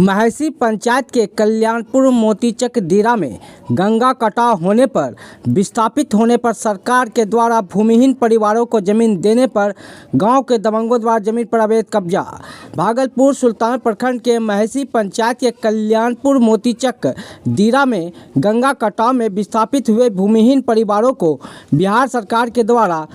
महसी पंचायत के कल्याणपुर मोतीचक दीरा में गंगा कटाव होने पर विस्थापित होने पर सरकार के द्वारा भूमिहीन परिवारों को जमीन देने पर गांव के दबंगों द्वारा जमीन पर अवैध कब्जा। भागलपुर सुल्तान प्रखंड के महसी पंचायत के कल्याणपुर मोतीचक दीरा में गंगा कटाव में विस्थापित हुए भूमिहीन परिवारों को बिहार सरकार के द्वारा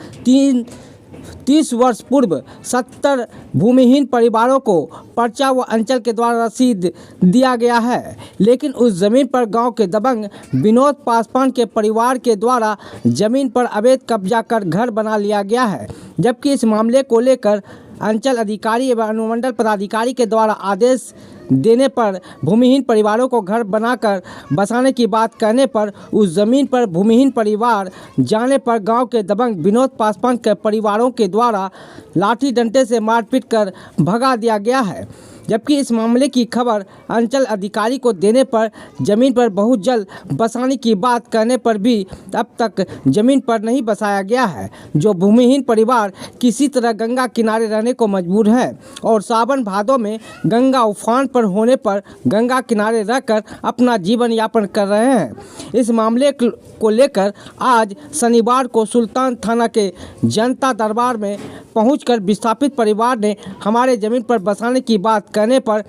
30 वर्ष पूर्व 70 भूमिहीन परिवारों को पर्चा व अंचल के द्वारा रसीद दिया गया है, लेकिन उस जमीन पर गांव के दबंग विनोद पासवान के परिवार के द्वारा जमीन पर अवैध कब्जा कर घर बना लिया गया है। जबकि इस मामले को लेकर अंचल अधिकारी एवं अनुमंडल पदाधिकारी के द्वारा आदेश देने पर भूमिहीन परिवारों को घर बनाकर बसाने की बात कहने पर उस जमीन पर भूमिहीन परिवार जाने पर गांव के दबंग विनोद पासवान के परिवारों के द्वारा लाठी डंडे से मारपीट कर भगा दिया गया है। जबकि इस मामले की खबर अंचल अधिकारी को देने पर जमीन पर बहुत जल्द बसाने की बात कहने पर भी अब तक जमीन पर नहीं बसाया गया है, जो भूमिहीन परिवार किसी तरह गंगा किनारे रहने को मजबूर है और सावन भादों में गंगा उफान पर होने पर गंगा किनारे रहकर अपना जीवन यापन कर रहे हैं। इस मामले को लेकर आज शनिवार को सुल्तान थाना के जनता दरबार में पहुंचकर विस्थापित परिवार ने हमारे जमीन पर बसाने की बात कहने पर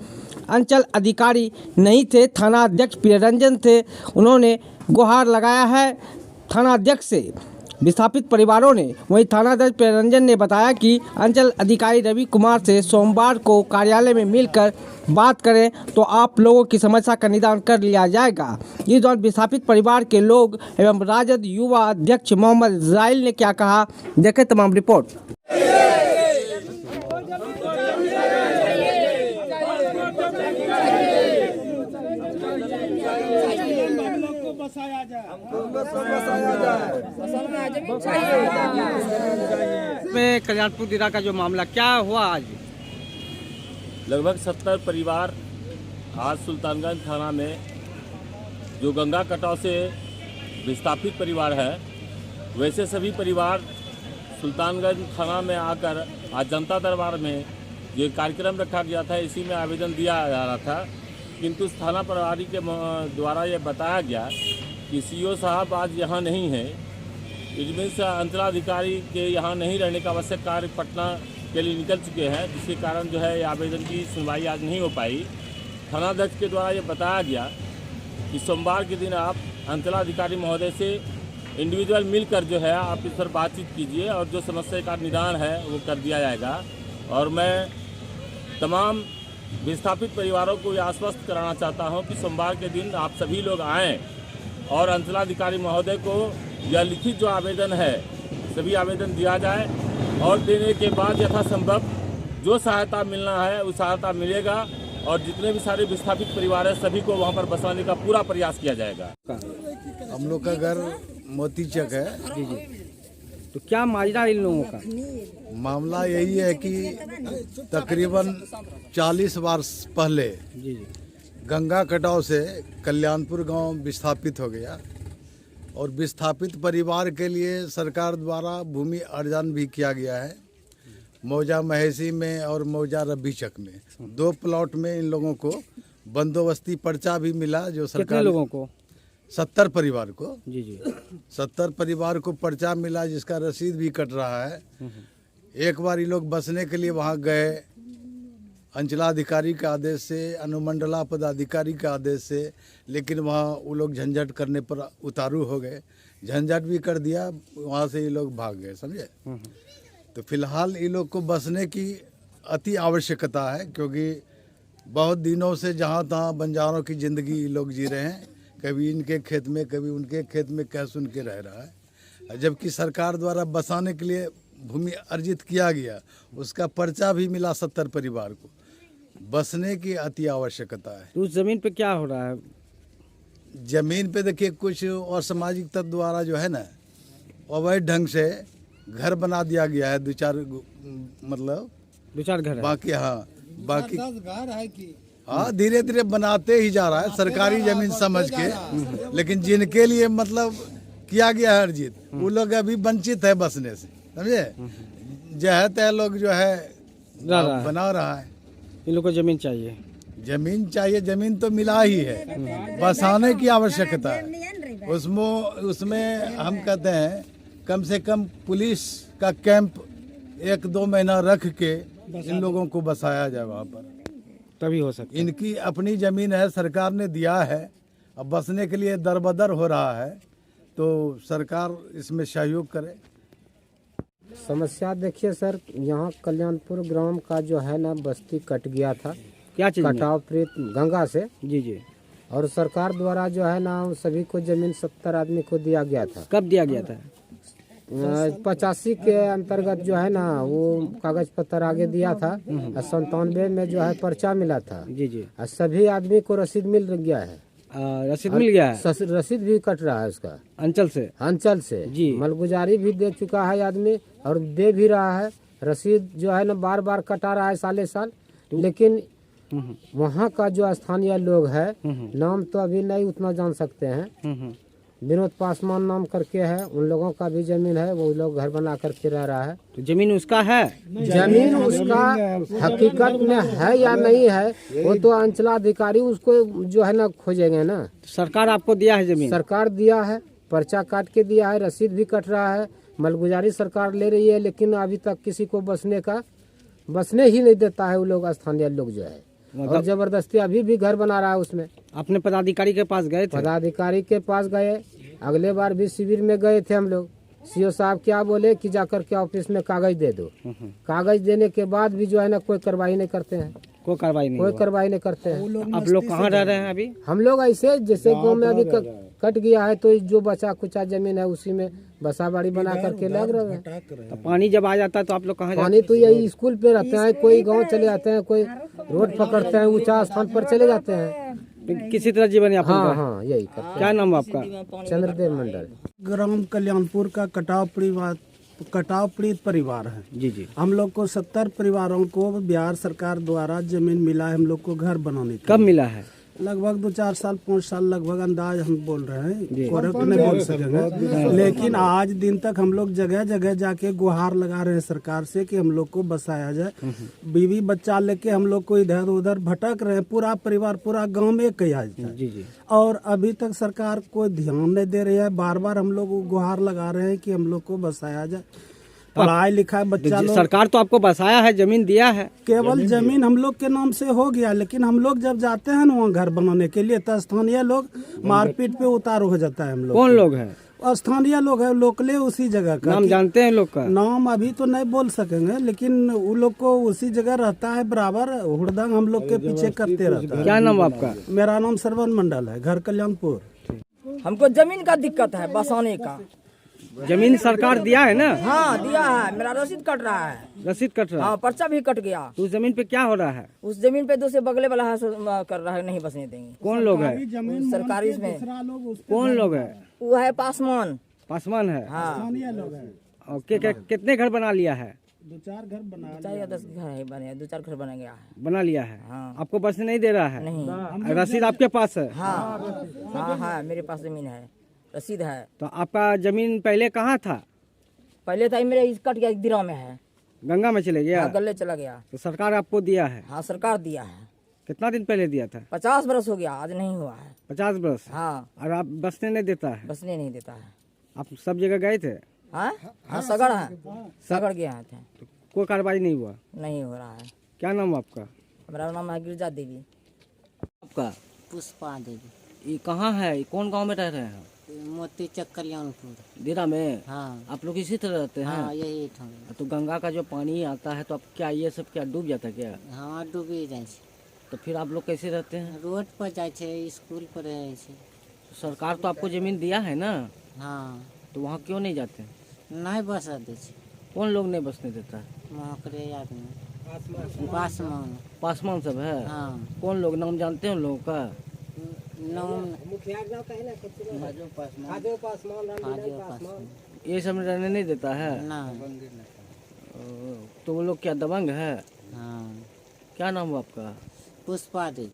अंचल अधिकारी नहीं थे, थाना अध्यक्ष प्रियरंजन थे। उन्होंने गुहार लगाया है थाना अध्यक्ष से विस्थापित परिवारों ने। वहीं थाना अध्यक्ष प्रियरंजन ने बताया कि अंचल अधिकारी रवि कुमार से सोमवार को कार्यालय में मिलकर बात करें तो आप लोगों की समस्या का निदान कर लिया जाएगा। इस दौरान विस्थापित परिवार के लोग एवं राजद युवा अध्यक्ष मोहम्मद इस्राइल ने क्या कहा, देखें तमाम रिपोर्ट। में कल्याणपुर दीरा का जो मामला क्या हुआ आज? लगभग 70 परिवार आज सुल्तानगंज थाना में जो गंगा कटाव से विस्थापित परिवार है, वैसे सभी परिवार सुल्तानगंज थाना में आकर आज जनता दरबार में जो कार्यक्रम रखा गया था इसी में आवेदन दिया जा रहा था, किंतु थाना प्रभारी के द्वारा ये बताया गया कि सीओ साहब आज यहाँ नहीं है। इनमें से अंचलाधिकारी के यहाँ नहीं रहने का आवश्यक कार्य पटना के लिए निकल चुके हैं, जिसके कारण जो है आवेदन की सुनवाई आज नहीं हो पाई। थानाध्यक्ष के द्वारा ये बताया गया कि सोमवार के दिन आप अंचलाधिकारी महोदय से इंडिविजुअल मिलकर जो है आप इस पर बातचीत कीजिए और जो समस्या का निदान है वो कर दिया जाएगा। और मैं तमाम विस्थापित परिवारों को ये आश्वस्त कराना चाहता हूँ कि सोमवार के दिन आप सभी लोग आएँ और अंचलाधिकारी महोदय को यह लिखित जो आवेदन है सभी आवेदन दिया जाए और देने के बाद यथासंभव जो सहायता मिलना है वो सहायता मिलेगा और जितने भी सारे विस्थापित परिवार हैं सभी को वहां पर बसाने का पूरा प्रयास किया जाएगा। हम लोग का घर मोतीचक है। जी जी, तो क्या माजरा इन लोगों का? मामला यही है कि तकरीबन 40 वर्ष पहले जी जी गंगा कटाव से कल्याणपुर गांव विस्थापित हो गया और विस्थापित परिवार के लिए सरकार द्वारा भूमि अर्जन भी किया गया है। मौजा महसी में और मौजा रबीचक में 2 प्लॉट में इन लोगों को बंदोबस्ती पर्चा भी मिला। जो सरकार, कितने लोगों को? 70 परिवार को। जी जी 70 परिवार को पर्चा मिला, जिसका रसीद भी कट रहा है। एक बार ये लोग बसने के लिए वहाँ गए, अंचलाधिकारी के आदेश से, अनुमंडला पदाधिकारी के आदेश से, लेकिन वहाँ वो लोग झंझट करने पर उतारू हो गए। झंझट भी कर दिया, वहाँ से ये लोग भाग गए, समझे। तो फिलहाल ये लोग को बसने की अति आवश्यकता है, क्योंकि बहुत दिनों से जहाँ तहाँ बंजारों की ज़िंदगी ये लोग जी रहे हैं, कभी इनके खेत में कभी उनके खेत में कह सुन के रह रहा है। जबकि सरकार द्वारा बसाने के लिए भूमि अर्जित किया गया, उसका पर्चा भी मिला 70 परिवार को। बसने की अति आवश्यकता है। तो उस जमीन पे क्या हो रहा है? जमीन पे देखिए कुछ असामाजिक तत्व द्वारा जो है ना अवैध ढंग से घर बना दिया गया है। 2-4 मतलब 2-4 घर है। बाकी बाकी घर है कि धीरे धीरे बनाते ही जा रहा है सरकारी जमीन समझ के, लेकिन जिनके लिए मतलब किया गया है अर्जित, वो लोग अभी वंचित है बसने से, समझे। जह तय लोग जो है बना रहा है। इन लोग को जमीन चाहिए। जमीन चाहिए, जमीन तो मिला ही है, बसाने की आवश्यकता है। उसमें हम कहते हैं कम से कम पुलिस का कैंप 1-2 महीना रख के इन लोगों को बसाया जाए वहाँ पर, तभी हो सकता है। इनकी अपनी जमीन है, सरकार ने दिया है, अब बसने के लिए दरबदर हो रहा है, तो सरकार इसमें सहयोग करे। समस्या देखिए सर, यहाँ कल्याणपुर ग्राम का जो है ना बस्ती कट गया था, क्या चीज में? कटाव प्रीत गंगा से, जी जी। और सरकार द्वारा जो है ना उन सभी को जमीन 70 आदमी को दिया गया था। कब दिया गया था? 85 के अंतर्गत जो है ना वो कागज पत्र आगे दिया था, और 97 में जो है पर्चा मिला था, जी जी। और सभी आदमी को रसीद मिल गया है, रसीद मिल गया है रसीद भी कट रहा है उसका अंचल से जी। मालगुजारी भी दे चुका है आदमी, और दे भी रहा है। रसीद जो है ना बार बार कटा रहा है साले साल, लेकिन वहाँ का जो स्थानीय लोग है, नाम तो अभी नहीं उतना जान सकते हैं, विनोद पासवान नाम करके है, उन लोगों का भी जमीन है, वो लोग घर बना करके रह रहा है। तो जमीन उसका है? जमीन उसका हकीकत में है या नहीं है वो तो अंचलाधिकारी उसको जो है ना खोजेंगे ना। सरकार आपको दिया है जमीन? सरकार दिया है, पर्चा काट के दिया है, रसीद भी कट रहा है, मालगुजारी सरकार ले रही है, लेकिन अभी तक किसी को बसने ही नहीं देता है वो लोग, स्थानीय लोग जो है, और जबरदस्ती अभी भी घर बना रहा है उसमें। अपने पदाधिकारी के पास गए थे? पदाधिकारी के पास गए, अगले बार भी शिविर में गए थे हम लोग। सीओ साहब क्या बोले कि जाकर के ऑफिस में कागज दे दो। कागज देने के बाद भी जो है ना कोई कार्रवाई नहीं करते हैं, कोई कार्रवाई नहीं करते हैं। आप लोग कहाँ रह रहे हैं अभी? हम लोग ऐसे जैसे गांव में अभी कट गया है तो जो बचा कुचा जमीन है उसी में बसा बाड़ी बना करके लग रहे हैं। तो पानी जब आ जाता है तो आप लोग कहाँ पानी तो यही स्कूल पे रहते हैं, कोई गांव चले जाते हैं, कोई रोड पकड़ते हैं, ऊंचा स्थान पर चले जाते हैं, किसी तरह जीवन यापन हाँ कर? हाँ यही करते क्या नाम है आपका? हैं। चंद्रदेव मंडल। ग्राम कल्याणपुर का कटाव पीड़ित परिवार है। जी जी। हम लोग को 70 परिवारों को बिहार सरकार द्वारा जमीन मिला है हम लोग को घर बनाने के कब लिए। मिला है? लगभग 2-4 साल 5 साल लगभग अंदाज हम बोल रहे हैं, करेक्ट नहीं बोल सकेंगे, लेकिन आज दिन तक हम लोग जगह जगह जाके गुहार लगा रहे हैं सरकार से कि हम लोग को बसाया जाए। बीवी बच्चा लेके हम लोग को इधर उधर भटक रहे हैं, पूरा परिवार पूरा गांव में कहा जाता है, जी जी। और अभी तक सरकार कोई ध्यान नहीं दे रही है। बार बार हम लोग गुहार लगा रहे हैं कि हम लोग को बसाया जाए। पढ़ाई लिखा बच्चा लोग, सरकार तो आपको बसाया है, जमीन दिया है, केवल जमीन हम लोग के नाम से हो गया, लेकिन हम लोग जब जाते हैं ना वहाँ घर बनाने के लिए तो स्थानीय लोग मारपीट पे उतार हो जाता है हम लोग। कौन लोग हैं? स्थानीय लोग है, लोकले उसी जगह का। नाम जानते हैं लोग का? नाम अभी तो नहीं बोल सकेंगे, लेकिन वो लोग को उसी जगह रहता है, बराबर हुड़दंग हम लोग के पीछे करते रहता है। क्या नाम आपका? मेरा नाम श्रवण मंडल है, घर कल्याणपुर। हमको जमीन का दिक्कत है, बसाने का। जमीन सरकार दिया है ना? हाँ दिया है, मेरा रसीद कट रहा है। रसीद कट रहा है? हाँ पर्चा भी कट गया। तो उस जमीन पे क्या हो रहा है? उस जमीन पे दूसरे बगले वाला है कर रहा है, नहीं बसने देंगे। कौन लोग है? सरकारी इसमें कौन लोग है? वो है पासवान है? हाँ। और कितने घर बना लिया है? 2-4 घर बना 4 या 10 घर है बने, 2-4 घर बना गया है। बना लिया है? हाँ। आपको बसने नहीं दे रहा है? नहीं। रसीद आपके पास है? हाँ हाँ हाँ मेरे पास जमीन है, रसीद है। तो आपका जमीन पहले कहाँ था? पहले था मेरे कट गया, दिरा में है, गंगा में चले गया? गले चला गया। तो सरकार आपको दिया है? हाँ सरकार दिया है। कितना दिन पहले दिया था? 50 बरस हो गया, आज नहीं हुआ है। 50 बरस? हाँ। और आप बसने नहीं देता है? बसने नहीं देता है। आप सब जगह गए थे? हाँ हाँ सगड़ है, सगड़ गया थे। तो कोई कार्रवाई नहीं हुआ? नहीं हो रहा है। क्या नाम आपका? हमारा नाम है गिरजा देवी। आपका? पुष्पा देवी। ये कहाँ है? ये कौन गांव में रह रहे हैं? मोती चक कल्याणपुर। दिरा में? हाँ आप लोग इसी तरह रहते हैं? हाँ यही ठाम। तो गंगा का जो पानी आता है तो आप क्या ये सब क्या डूब जाता है क्या? हाँ डूबी जाए छे। तो फिर आप लोग कैसे रहते हैं? रोड पर जाए छे, स्कूल पर रहे छे। तो सरकार तो आपको जमीन दिया है ना, हाँ तो वहाँ क्यों नहीं जाते? नहीं बसा दे छे। कौन लोग नहीं बसने देता है? मोहकरे आदमी पासवान सब है? हाँ कौन लोग, नाम जानते हैं उन लोगों का? नाम ये सब रहने नहीं देता है? ना। तो वो लोग क्या दबंग है? हाँ क्या नाम हुआ आपका? पुष्पा देवी।